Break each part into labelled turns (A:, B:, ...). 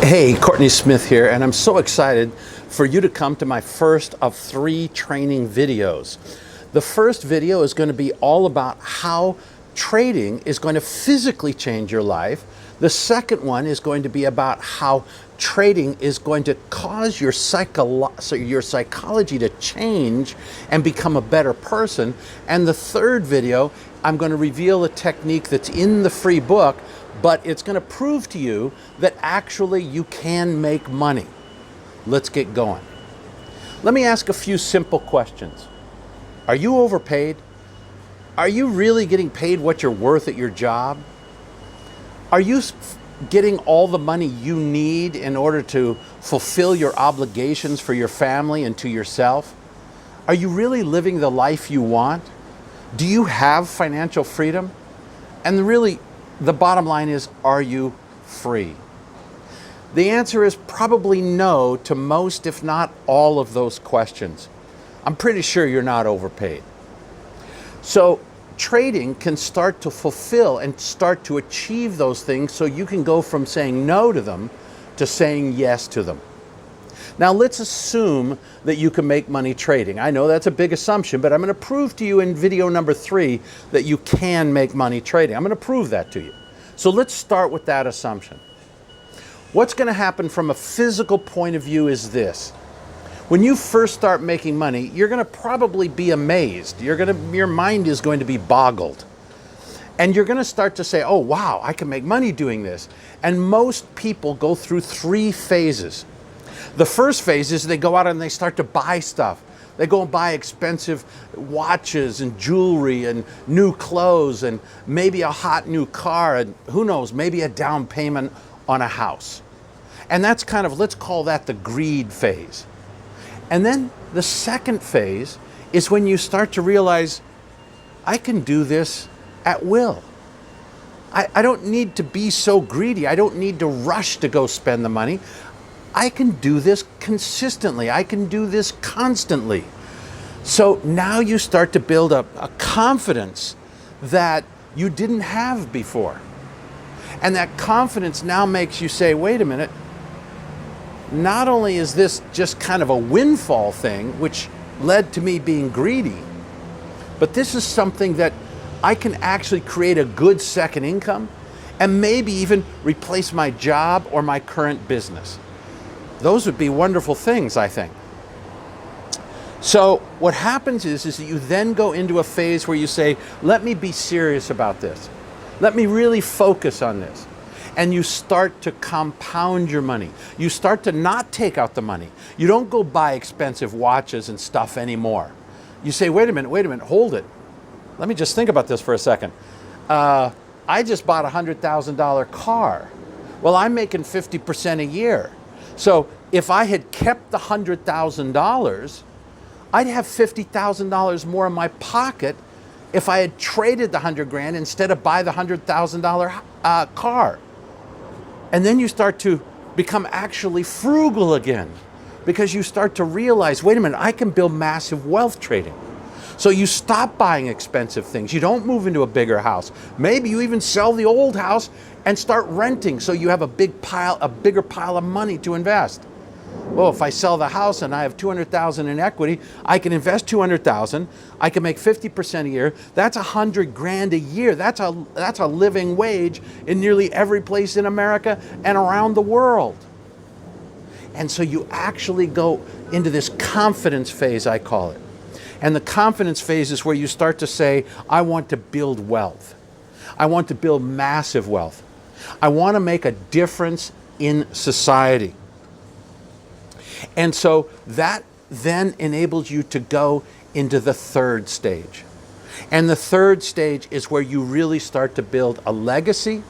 A: Hey, Courtney Smith here, and I'm so excited for you to come to my first of 3 training videos. The first video is going to be all about how trading is going to physically change your life. The second one is going to be about how trading is going to cause your psychology to change and become a better person. And the third video, I'm going to reveal a technique that's in the free book, but it's going to prove to you that actually you can make money. Let's get going. Let me ask a few simple questions. Are you overpaid? Are you really getting paid what you're worth at your job? Are you getting all the money you need in order to fulfill your obligations for your family and to yourself? Are you really living the life you want? Do you have financial freedom? And really, the bottom line is, are you free? The answer is probably no to most, if not all, of those questions. I'm pretty sure you're not overpaid. So trading can start to fulfill and start to achieve those things so you can go from saying no to them to saying yes to them. Now let's assume that you can make money trading. I know that's a big assumption, but I'm going to prove to you in video number 3 that you can make money trading. I'm going to prove that to you. So let's start with that assumption. What's going to happen from a physical point of view is this. When you first start making money, you're going to probably be amazed. Your mind is going to be boggled. And you're going to start to say, oh, wow, I can make money doing this. And most people go through 3 phases. The first phase is they go out and they start to buy stuff. They go and buy expensive watches and jewelry and new clothes and maybe a hot new car and who knows, maybe a down payment on a house. And that's kind of, let's call that the greed phase. And then the second phase is when you start to realize, I can do this at will. I don't need to be so greedy. I don't need to rush to go spend the money. I can do this consistently. I can do this constantly. So now you start to build up a confidence that you didn't have before. And that confidence now makes you say, wait a minute, not only is this just kind of a windfall thing, which led to me being greedy, but this is something that I can actually create a good second income and maybe even replace my job or my current business. Those would be wonderful things, I think. So what happens is that you then go into a phase where you say, let me be serious about this. Let me really focus on this. And you start to compound your money. You start to not take out the money. You don't go buy expensive watches and stuff anymore. You say, wait a minute, hold it. Let me just think about this for a second. I just bought a $100,000 car. Well, I'm making 50% a year. So if I had kept the $100,000, I'd have $50,000 more in my pocket if I had traded the $100,000 instead of buy the $100,000 car. And then you start to become actually frugal again because you start to realize, wait a minute, I can build massive wealth trading. So you stop buying expensive things. You don't move into a bigger house. Maybe you even sell the old house and start renting so you have a bigger pile of money to invest. Well, if I sell the house and I have $200,000 in equity, I can invest $200,000. I can make 50% a year. That's $100,000 a year. That's a living wage in nearly every place in America and around the world. And so you actually go into this confidence phase, I call it. And the confidence phase is where you start to say, I want to build wealth. I want to build massive wealth. I want to make a difference in society. And so that then enables you to go into the third stage. And the third stage is where you really start to build a legacy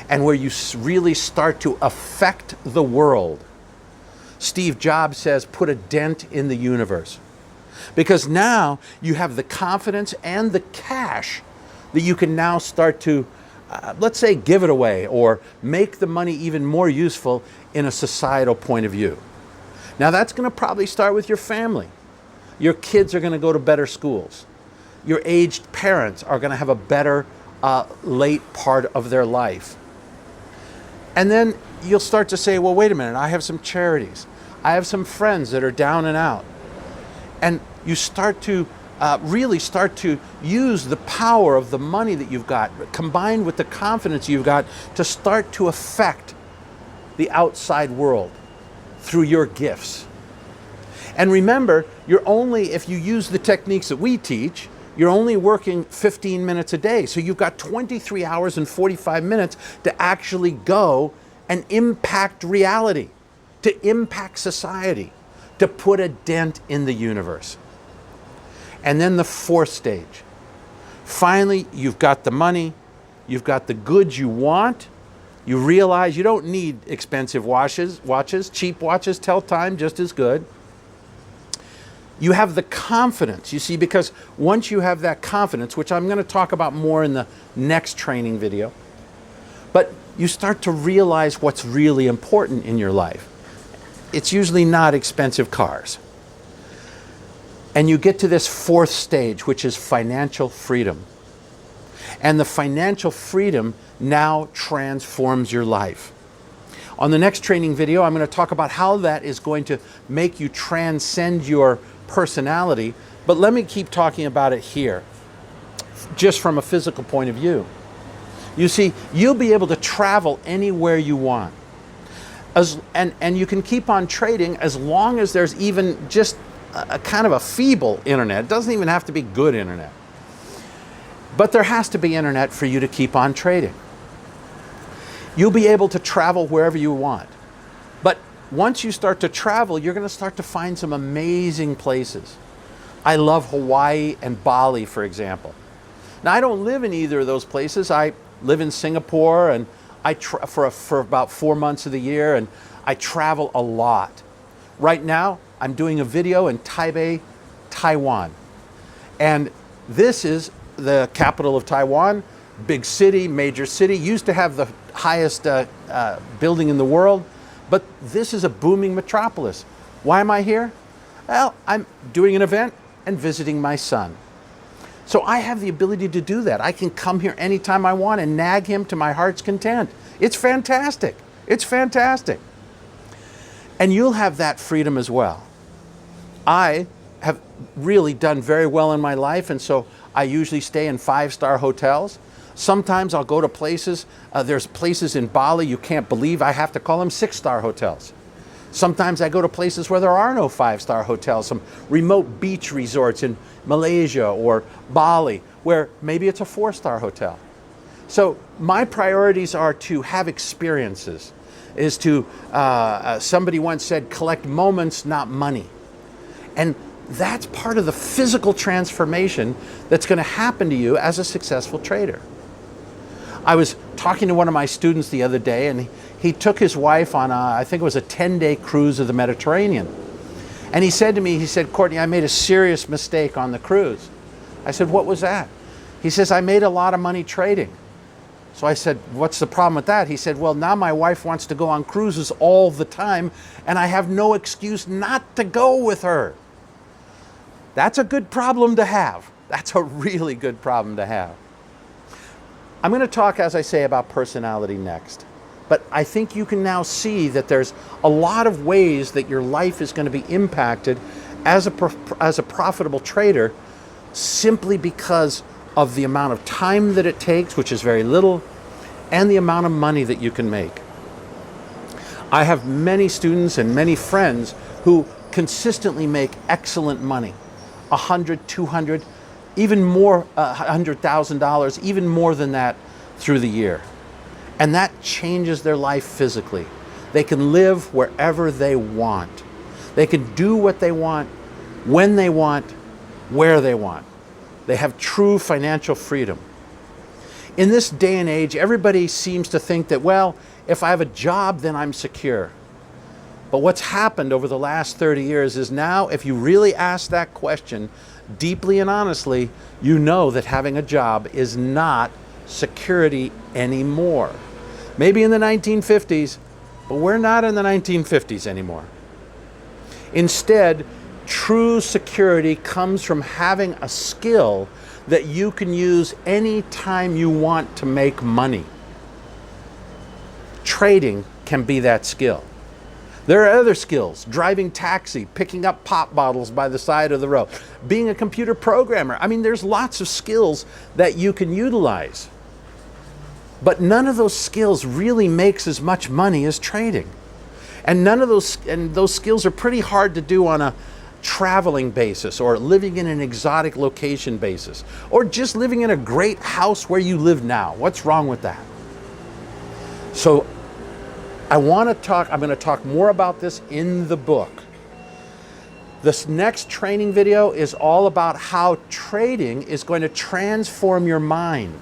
A: and where you really start to affect the world. Steve Jobs says, put a dent in the universe. Because now you have the confidence and the cash that you can now start to, let's say, give it away or make the money even more useful in a societal point of view. Now that's going to probably start with your family. Your kids are going to go to better schools. Your aged parents are going to have a better late part of their life. And then you'll start to say, well, wait a minute, I have some charities. I have some friends that are down and out. And you start to really start to use the power of the money that you've got, combined with the confidence you've got, to start to affect the outside world through your gifts. And remember, if you use the techniques that we teach, you're only working 15 minutes a day. So you've got 23 hours and 45 minutes to actually go and impact reality, to impact society, to put a dent in the universe. And then the fourth stage. Finally, you've got the money, you've got the goods you want, you realize you don't need expensive watches, cheap watches tell time just as good. You have the confidence, you see, because once you have that confidence, which I'm going to talk about more in the next training video, but you start to realize what's really important in your life. It's usually not expensive cars. And you get to this fourth stage, which is financial freedom. And the financial freedom now transforms your life. On the next training video, I'm going to talk about how that is going to make you transcend your personality. But let me keep talking about it here, just from a physical point of view. You see, you'll be able to travel anywhere you want. And you can keep on trading as long as there's even just a kind of a feeble internet. It doesn't even have to be good internet. But there has to be internet for you to keep on trading. You'll be able to travel wherever you want. But once you start to travel, you're going to start to find some amazing places. I love Hawaii and Bali, for example. Now, I don't live in either of those places. I live in Singapore, and for about 4 months of the year, and I travel a lot. Right now, I'm doing a video in Taipei, Taiwan. And this is the capital of Taiwan, big city, major city, used to have the highest building in the world, but this is a booming metropolis. Why am I here? Well, I'm doing an event and visiting my son. So I have the ability to do that. I can come here anytime I want and nag him to my heart's content. It's fantastic. It's fantastic. And you'll have that freedom as well. I have really done very well in my life, and so I usually stay in 5-star hotels. Sometimes I'll go to places, there's places in Bali you can't believe, I have to call them 6-star hotels. Sometimes I go to places where there are no 5-star hotels, some remote beach resorts in Malaysia or Bali, where maybe it's a 4-star hotel. So my priorities are to have experiences, is to, somebody once said, collect moments, not money. And that's part of the physical transformation that's going to happen to you as a successful trader. I was talking to one of my students the other day, and he took his wife on I think it was a 10-day cruise of the Mediterranean. And he said to me, he said, Courtney, I made a serious mistake on the cruise. I said, what was that? He says, I made a lot of money trading. So I said, what's the problem with that? He said, well, now my wife wants to go on cruises all the time, and I have no excuse not to go with her. That's a good problem to have. That's a really good problem to have. I'm going to talk, as I say, about personality next. But I think you can now see that there's a lot of ways that your life is going to be impacted as a profitable trader, simply because of the amount of time that it takes, which is very little, and the amount of money that you can make. I have many students and many friends who consistently make excellent money. $100, $200, even more, $100,000, even more than that through the year. And that changes their life physically. They can live wherever they want. They can do what they want, when they want, where they want. They have true financial freedom. In this day and age, everybody seems to think that, well, if I have a job, then I'm secure. But what's happened over the last 30 years is now, if you really ask that question deeply and honestly, you know that having a job is not security anymore. Maybe in the 1950s, but we're not in the 1950s anymore. Instead, true security comes from having a skill that you can use any time you want to make money. Trading can be that skill. There are other skills: driving taxi, picking up pop bottles by the side of the road, being a computer programmer. I mean, there's lots of skills that you can utilize. But none of those skills really makes as much money as trading. And those skills are pretty hard to do on a traveling basis, or living in an exotic location basis, or just living in a great house where you live now. What's wrong with that? So I'm going to talk more about this in the book. This next training video is all about how trading is going to transform your mind.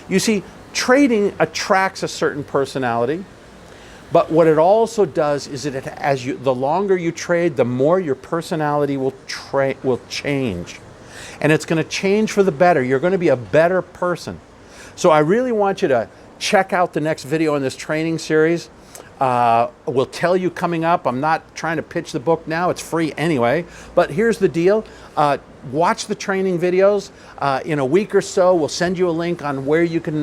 A: You see, trading attracts a certain personality, but what it also does is the longer you trade, the more your personality will change. And it's going to change for the better. You're going to be a better person. So I really want you to check out the next video in this training series. We'll tell you coming up. I'm not trying to pitch the book now. It's free anyway. But here's the deal. Watch the training videos. In a week or so, we'll send you a link on where you can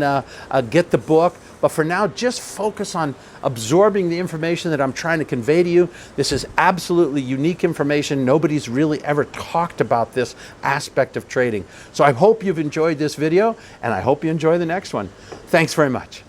A: get the book. But for now, just focus on absorbing the information that I'm trying to convey to you. This is absolutely unique information. Nobody's really ever talked about this aspect of trading. So I hope you've enjoyed this video, and I hope you enjoy the next one. Thanks very much.